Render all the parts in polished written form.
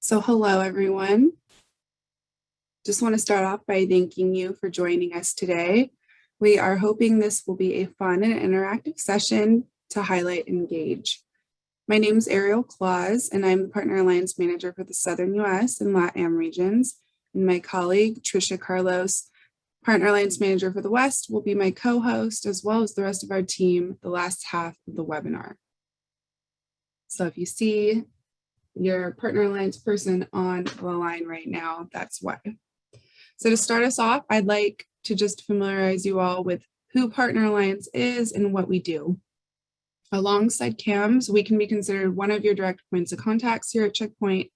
So hello, everyone. Just want to start off by thanking you for joining us today. We are hoping this will be a fun and interactive session to highlight Engage. My name is Ariel Claus, and I'm the Partner Alliance Manager for the Southern US and LATAM regions. And my colleague, Trisha Carlos, Partner Alliance Manager for the West, will be my co-host, as well as the rest of our team, the last half of the webinar. So if you see your Partner Alliance person on the line right now, that's why. So to start us off, I'd like to just familiarize you all with who Partner Alliance is and what we do. Alongside CAMS, we can be considered one of your direct points of contacts here at Checkpoint.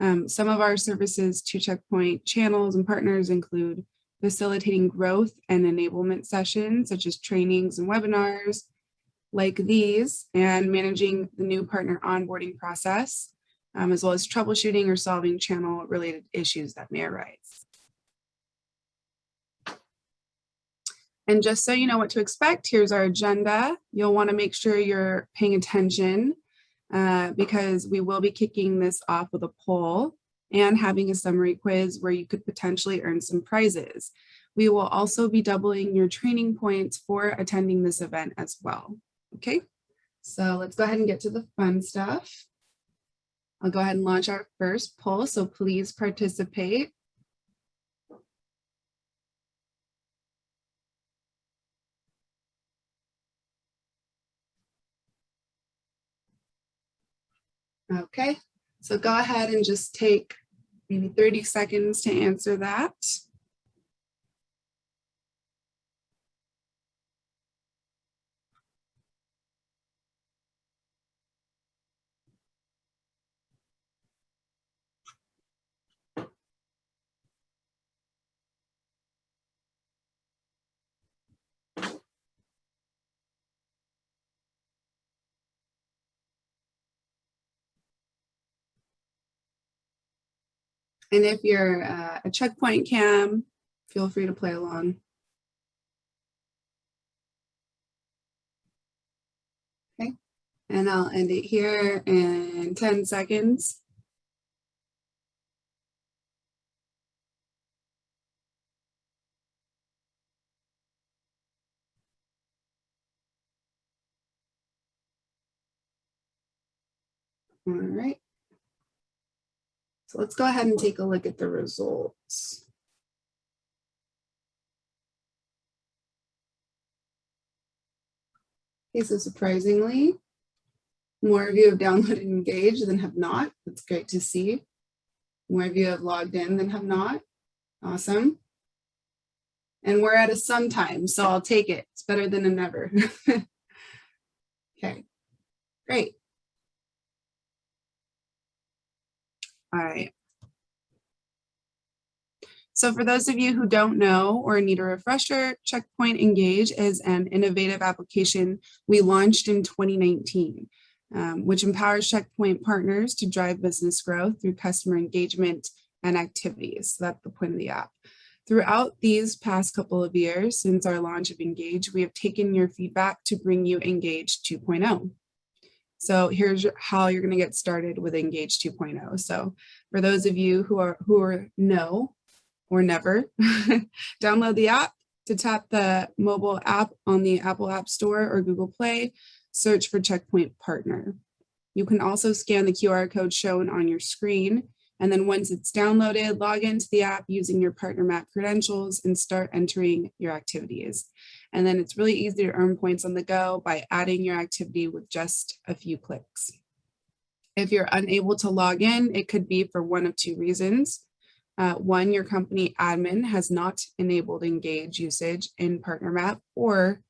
Some of our services to Checkpoint channels and partners include facilitating growth and enablement sessions, such as trainings and webinars like these, and managing the new partner onboarding process, as well as troubleshooting or solving channel-related issues that may arise. And just so you know what to expect, here's our agenda. You'll want to make sure you're paying attention because we will be kicking this off with a poll and having a summary quiz where you could potentially earn some prizes. We will also be doubling your training points for attending this event as well. Okay, so let's go ahead and get to the fun stuff. I'll go ahead and launch our first poll, so please participate. Okay, so go ahead and just take maybe 30 seconds to answer that. And if you're a Checkpoint cam, feel free to play along. Okay, and I'll end it here in 10 seconds. All right. So let's go ahead and take a look at the results. Okay, so surprisingly, more of you have downloaded Engage than have not. That's great to see. More of you have logged in than have not. Awesome. And we're at a sometime, so I'll take it. It's better than a never. Okay, great. All right. So for those of you who don't know or need a refresher, Checkpoint Engage is an innovative application we launched in 2019, which empowers Checkpoint partners to drive business growth through customer engagement and activities. So that's the point of the app. Throughout these past couple of years, since our launch of Engage, we have taken your feedback to bring you Engage 2.0. So here's how you're going to get started with Engage 2.0. So for those of you who are no or never, download the app. To tap the mobile app on the Apple App Store or Google Play, search for Checkpoint Partner. You can also scan the QR code shown on your screen, and then once it's downloaded, log into the app using your Partner Map credentials and start entering your activities. And then it's really easy to earn points on the go by adding your activity with just a few clicks. If you're unable to log in, it could be for one of two reasons. One, your company admin has not enabled Engage usage in Partner Map, or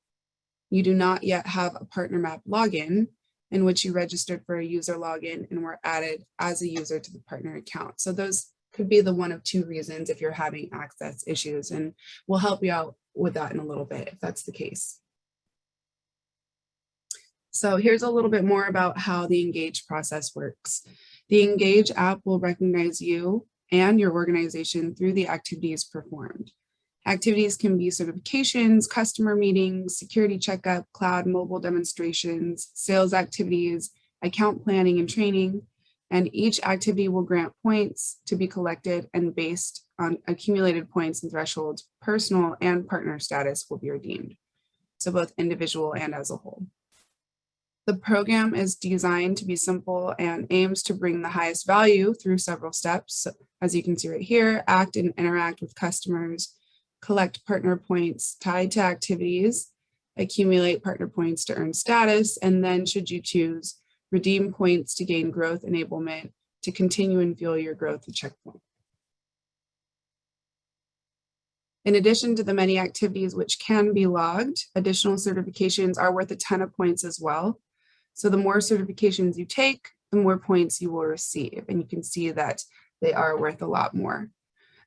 you do not yet have a Partner Map login in which you registered for a user login and were added as a user to the partner account. So those could be the one of two reasons if you're having access issues, and we'll help you out with that in a little bit if that's the case. So here's a little bit more about how the Engage process works. The Engage app will recognize you and your organization through the activities performed. Activities can be certifications, customer meetings, security checkup, cloud mobile demonstrations, sales activities, account planning and training, And each activity will grant points to be collected, and based on accumulated points and thresholds, personal and partner status will be redeemed. So both individual and as a whole. The program is designed to be simple and aims to bring the highest value through several steps. So, as you can see right here, act and interact with customers, collect partner points tied to activities, accumulate partner points to earn status, and then should you choose, redeem points to gain growth enablement to continue and fuel your growth at Checkpoint. In addition to the many activities which can be logged, additional certifications are worth a ton of points as well. So the more certifications you take, the more points you will receive. And you can see that they are worth a lot more.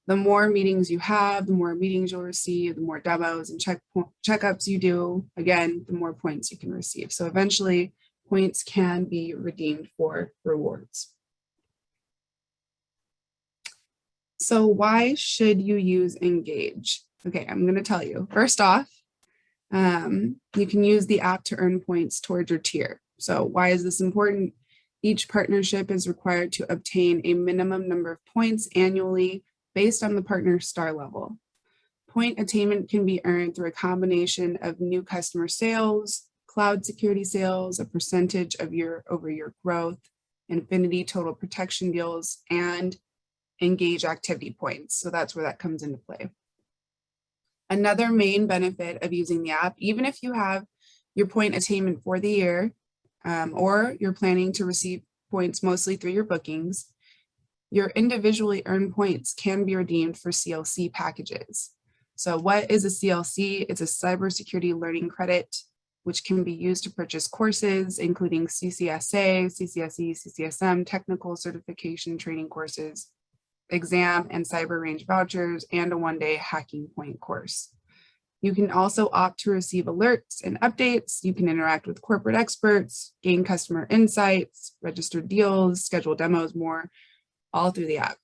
The more meetings you have, the more meetings you'll receive, the more demos and checkups you do, again, the more points you can receive. So eventually points can be redeemed for rewards. So why should you use Engage? Okay, I'm going to tell you. First off, you can use the app to earn points towards your tier. So why is this important? Each partnership is required to obtain a minimum number of points annually based on the partner star level. Point attainment can be earned through a combination of new customer sales, cloud security sales, a percentage of year-over-year growth, Infinity total protection deals, and Engage activity points. So that's where that comes into play. Another main benefit of using the app, even if you have your point attainment for the year, or you're planning to receive points mostly through your bookings, your individually earned points can be redeemed for CLC packages. So what is a CLC? It's a cybersecurity learning credit, which can be used to purchase courses, including CCSA, CCSE, CCSM, technical certification training courses, exam and cyber range vouchers, and a one-day hacking point course. You can also opt to receive alerts and updates. You can interact with corporate experts, gain customer insights, register deals, schedule demos, more, all through the app.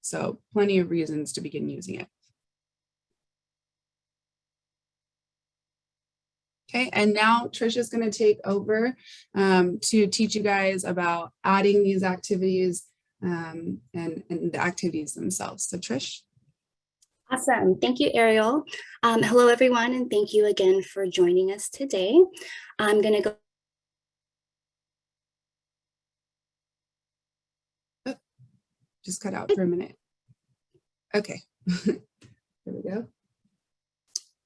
So plenty of reasons to begin using it. Okay, and now Trisha's going to take over to teach you guys about adding these activities and the activities themselves. So Trish. Awesome. Thank you, Ariel. Hello, everyone, and thank you again for joining us today. I'm going to go. Just cut out for a minute. Okay, there we go.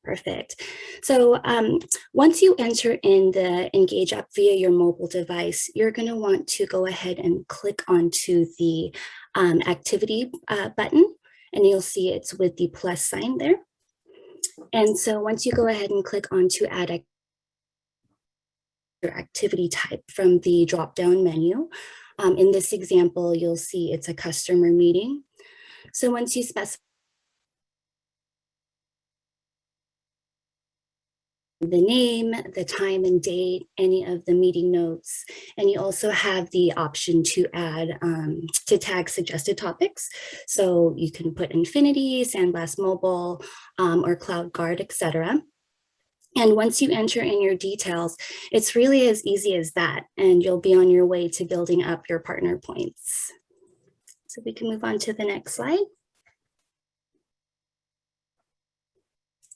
Perfect. So once you enter in the Engage app via your mobile device, you're going to want to go ahead and click onto the activity button, and you'll see it's with the plus sign there. And so once you go ahead and click on to add your activity type from the drop-down menu, in this example, you'll see it's a customer meeting. So once you specify the name, the time and date, any of the meeting notes, and you also have the option to add, to tag suggested topics. So you can put Infinity, SandBlast Mobile, or CloudGuard, etc. And once you enter in your details, it's really as easy as that, and you'll be on your way to building up your partner points. So we can move on to the next slide.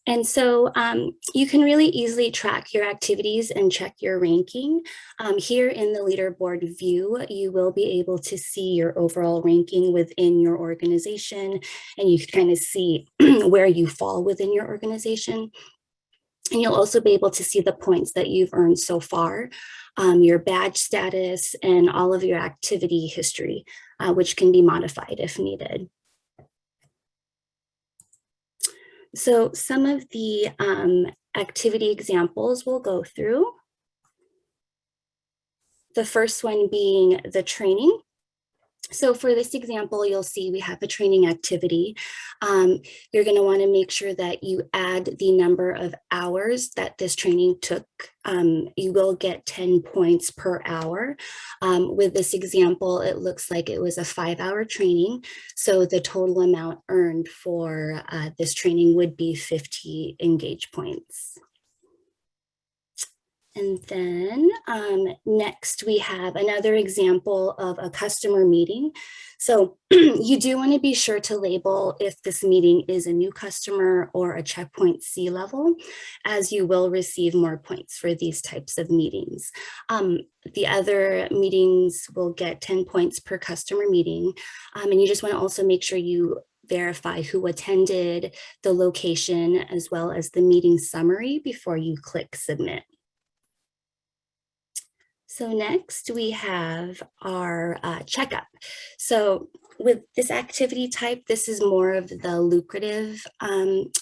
And so you can really easily track your activities and check your ranking. Here in the leaderboard view, you will be able to see your overall ranking within your organization, and you can kind of see where you fall within your organization. And you'll also be able to see the points that you've earned so far, your badge status, and all of your activity history, which can be modified if needed. So some of the activity examples we'll go through. The first one being the training. So for this example, you'll see we have a training activity. You're going to want to make sure that you add the number of hours that this training took. You will get 10 points per hour. With this example, it looks like it was a 5-hour training. So the total amount earned for this training would be 50 Engage points. And then next we have another example of a customer meeting. So you do want to be sure to label if this meeting is a new customer or a checkpoint C level, as you will receive more points for these types of meetings. The other meetings will get 10 points per customer meeting. And you just want to also make sure you verify who attended, the location, as well as the meeting summary before you click submit. So next we have our checkup. So with this activity type, this is more of the lucrative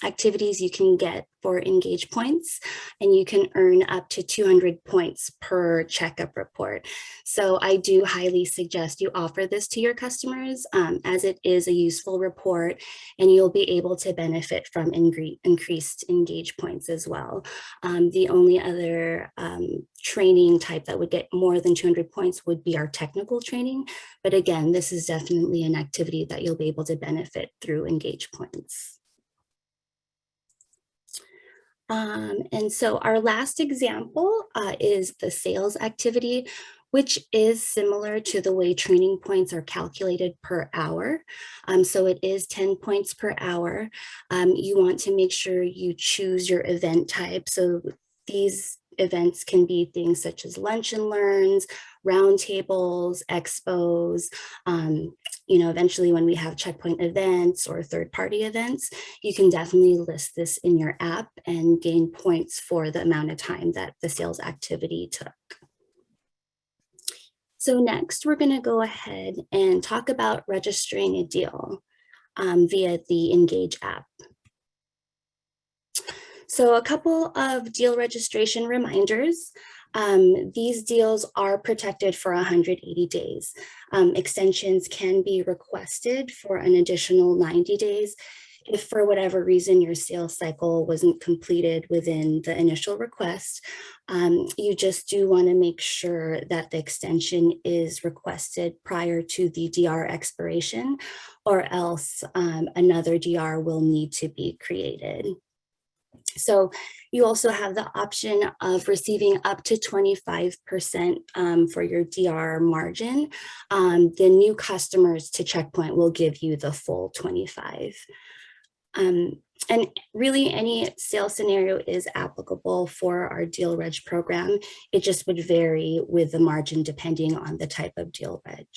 activities you can get for Engage points, and you can earn up to 200 points per checkup report. So I do highly suggest you offer this to your customers as it is a useful report, and you'll be able to benefit from increased Engage points as well. The only other training type that would get more than 200 points would be our technical training. But again, this is definitely an activity that you'll be able to benefit through Engage points. And so our last example is the sales activity, which is similar to the way training points are calculated per hour. So it is 10 points per hour. You want to make sure you choose your event type. So these events can be things such as lunch and learns, roundtables, expos. Eventually when we have checkpoint events or third-party events, you can definitely list this in your app and gain points for the amount of time that the sales activity took. So next, we're going to go ahead and talk about registering a deal via the Engage app. So a couple of deal registration reminders. These deals are protected for 180 days. Extensions can be requested for an additional 90 days if for whatever reason your sales cycle wasn't completed within the initial request. You just do want to make sure that the extension is requested prior to the DR expiration, or else another DR will need to be created. So you also have the option of receiving up to 25% for your DR margin. The new customers to Checkpoint will give you the full 25. And really any sales scenario is applicable for our deal reg program. It just would vary with the margin depending on the type of deal reg.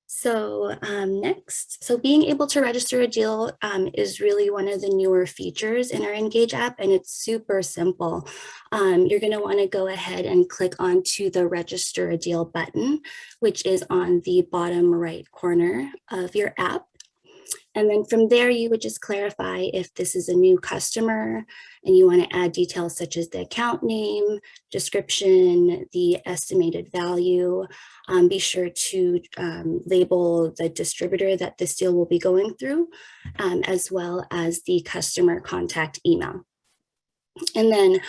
So next, so being able to register a deal is really one of the newer features in our Engage app, and it's super simple. You're going to want to go ahead and click onto the Register a Deal button, which is on the bottom right corner of your app. And then from there, you would just clarify if this is a new customer and you want to add details such as the account name, description, the estimated value. Be sure to label the distributor that this deal will be going through, as well as the customer contact email. And then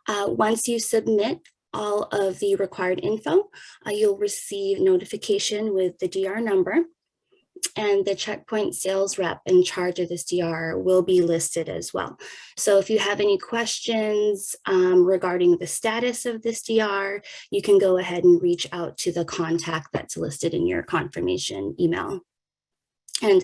once you submit all of the required info, you'll receive notification with the DR number. And the Checkpoint sales rep in charge of this DR will be listed as well. So if you have any questions regarding the status of this DR, you can go ahead and reach out to the contact that's listed in your confirmation email. And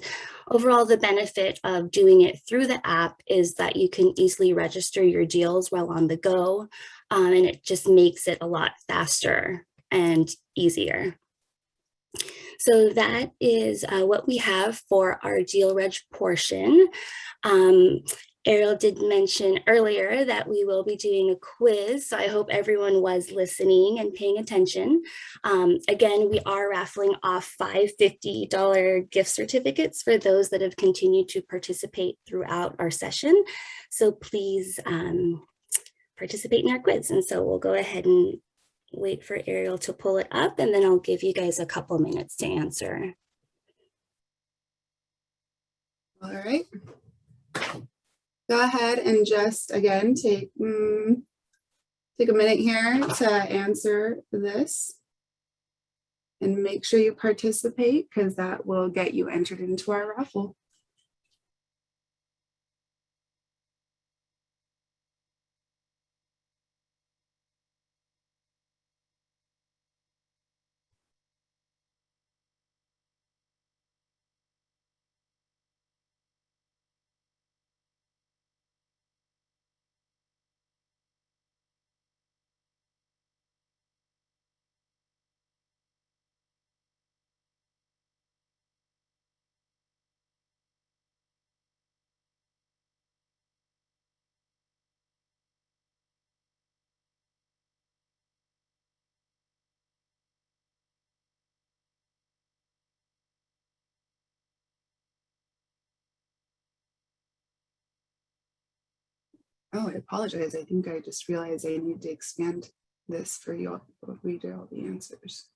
overall, the benefit of doing it through the app is that you can easily register your deals while on the go, and it just makes it a lot faster and easier. So that is what we have for our deal reg portion. Ariel did mention earlier that we will be doing a quiz, so I hope everyone was listening and paying attention. Again, we are raffling off 5 $50 gift certificates for those that have continued to participate throughout our session. So please participate in our quiz. And so we'll go ahead and wait for Ariel to pull it up, and then I'll give you guys a couple minutes to answer. All right. Go ahead and just, again, take a minute here to answer this. And make sure you participate, because that will get you entered into our raffle. Oh, I apologize. I think I just realized I need to expand this for you all before we do all the answers.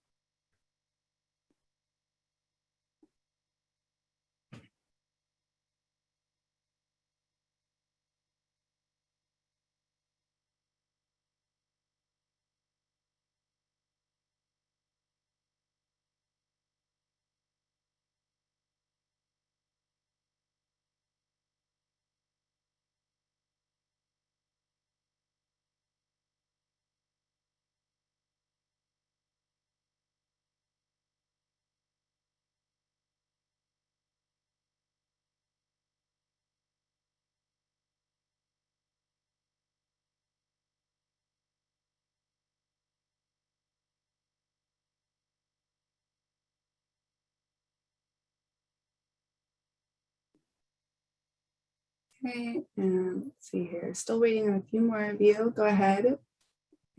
Okay, and let's see here. Still waiting on a few more of you. Go ahead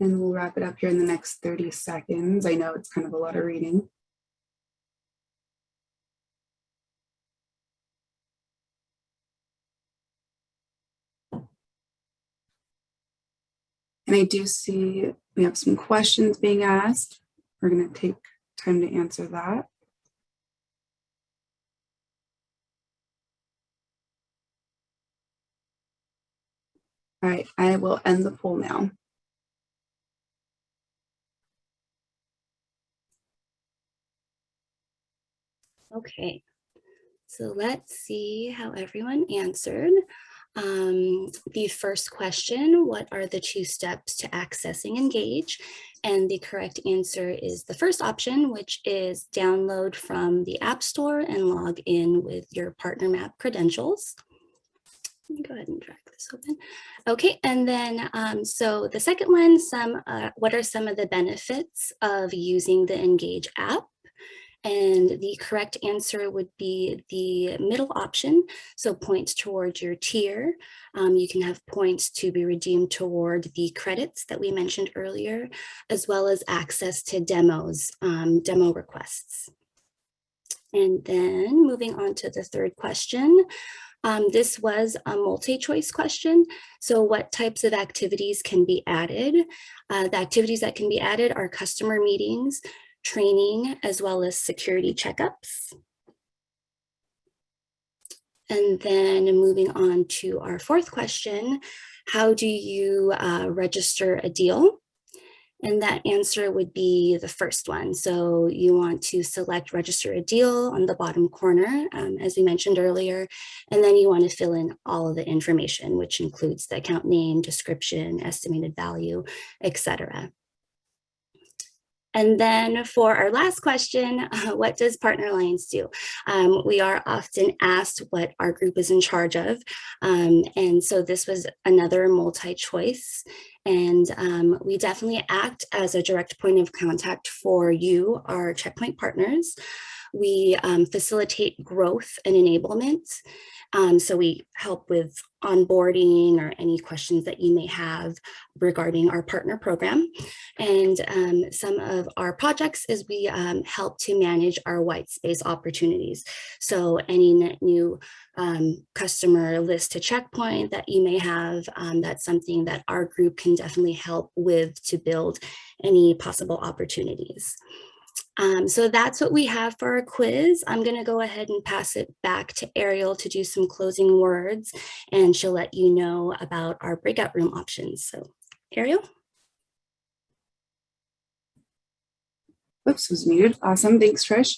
and we'll wrap it up here in the next 30 seconds. I know it's kind of a lot of reading. And I do see we have some questions being asked. We're going to take time to answer that. All right, I will end the poll now. Okay, so let's see how everyone answered. The first question, what are the 2 steps to accessing Engage? And the correct answer is the first option, which is download from the App Store and log in with your PartnerMap credentials. Let me go ahead and drag this open. Okay, and then so the second one, what are some of the benefits of using the Engage app? And the correct answer would be the middle option. So points towards your tier. You can have points to be redeemed toward the credits that we mentioned earlier, as well as access to demos, demo requests. And then moving on to the third question. This was a multi-choice question. So what types of activities can be added? The activities that can be added are customer meetings, training, as well as security checkups. And then moving on to our fourth question, how do you register a deal? And that answer would be the first one. So you want to select register a deal on the bottom corner, as we mentioned earlier, and then you want to fill in all of the information, which includes the account name, description, estimated value, etc. And then for our last question, what does Partner Alliance do? We are often asked what our group is in charge of. And so this was another multi-choice. And we definitely act as a direct point of contact for you, our Checkpoint partners. We facilitate growth and enablement. So we help with onboarding or any questions that you may have regarding our partner program. And some of our projects is we help to manage our white space opportunities. So any net new customer list to Checkpoint that you may have, that's something that our group can definitely help with to build any possible opportunities. So that's what we have for our quiz. I'm going to go ahead and pass it back to Ariel to do some closing words, and she'll let you know about our breakout room options. So Ariel? Oops, was muted. Awesome. Thanks, Trish.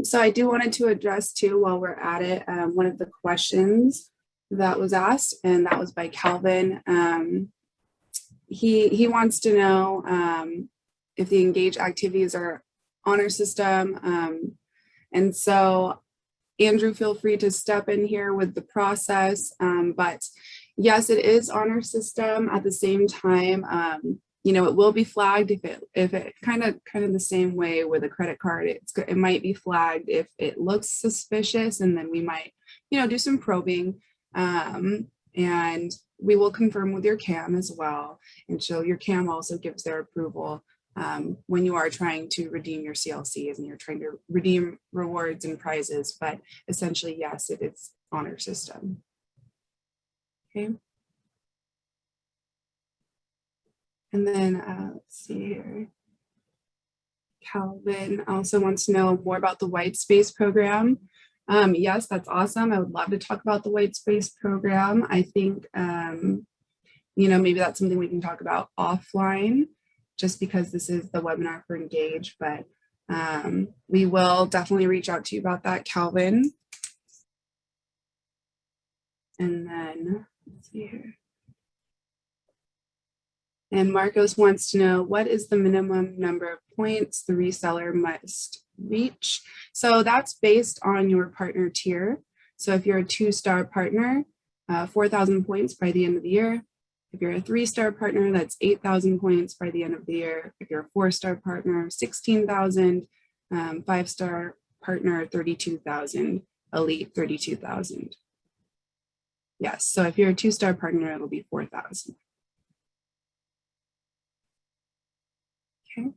So I do wanted to address too, while we're at it, one of the questions that was asked, and that was by Calvin. He wants to know if the Engage activities are honor system. And so Andrew, feel free to step in here with the process. But yes, it is honor system. At the same time, you know, it will be flagged if it kind of the same way with a credit card. It might be flagged if it looks suspicious, and then we might, you know, do some probing. And we will confirm with your CAM as well. And so your CAM also gives their approval when you are trying to redeem your CLCs and you're trying to redeem rewards and prizes. But essentially, yes, it is honor system. Okay. And then let's see here. Calvin also wants to know more about the white space program. Yes, that's awesome. I would love to talk about the white space program. I think, maybe that's something we can talk about offline, just because this is the webinar for Engage, but we will definitely reach out to you about that, Calvin. And then, let's see here. And Marcos wants to know, what is the minimum number of points the reseller must reach? So that's based on your partner tier. So if you're a 2-star partner, 4,000 points by the end of the year. If you're a 3-star partner, that's 8,000 points by the end of the year. If you're a 4-star partner, 16,000, 5-star partner, 32,000, elite, 32,000. Yes, so if you're a 2-star partner, it'll be 4,000. Okay.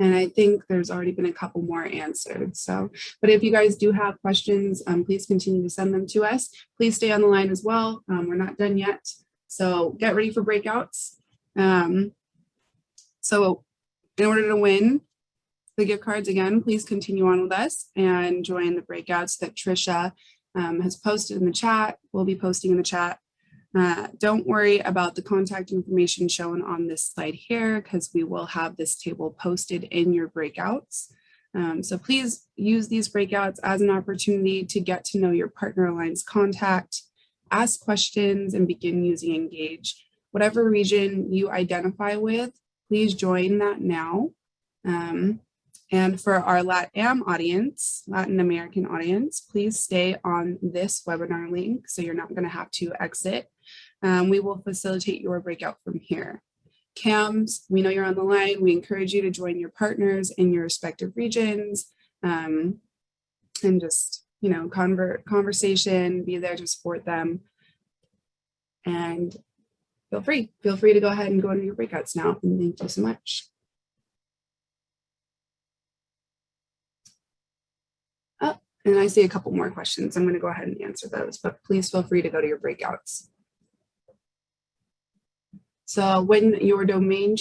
And I think there's already been a couple more answered. So, but if you guys do have questions, please continue to send them to us. Please stay on the line as well. We're not done yet. So get ready for breakouts. So in order to win the gift cards, again, please continue on with us and join the breakouts that Trisha has posted in the chat. We'll be posting in the chat. Don't worry about the contact information shown on this slide here, because we will have this table posted in your breakouts. So please use these breakouts as an opportunity to get to know your Partner Alliance contact, ask questions, and begin using Engage. Whatever region you identify with, please join that now. And for our LATAM audience, Latin American audience, please stay on this webinar link so you're not going to have to exit. We will facilitate your breakout from here. CAMs, we know you're on the line. We encourage you to join your partners in your respective regions and just, conversation, be there to support them. And feel free to go ahead and go into your breakouts now. And thank you so much. Oh, and I see a couple more questions. I'm going to go ahead and answer those, but please feel free to go to your breakouts. So when your domain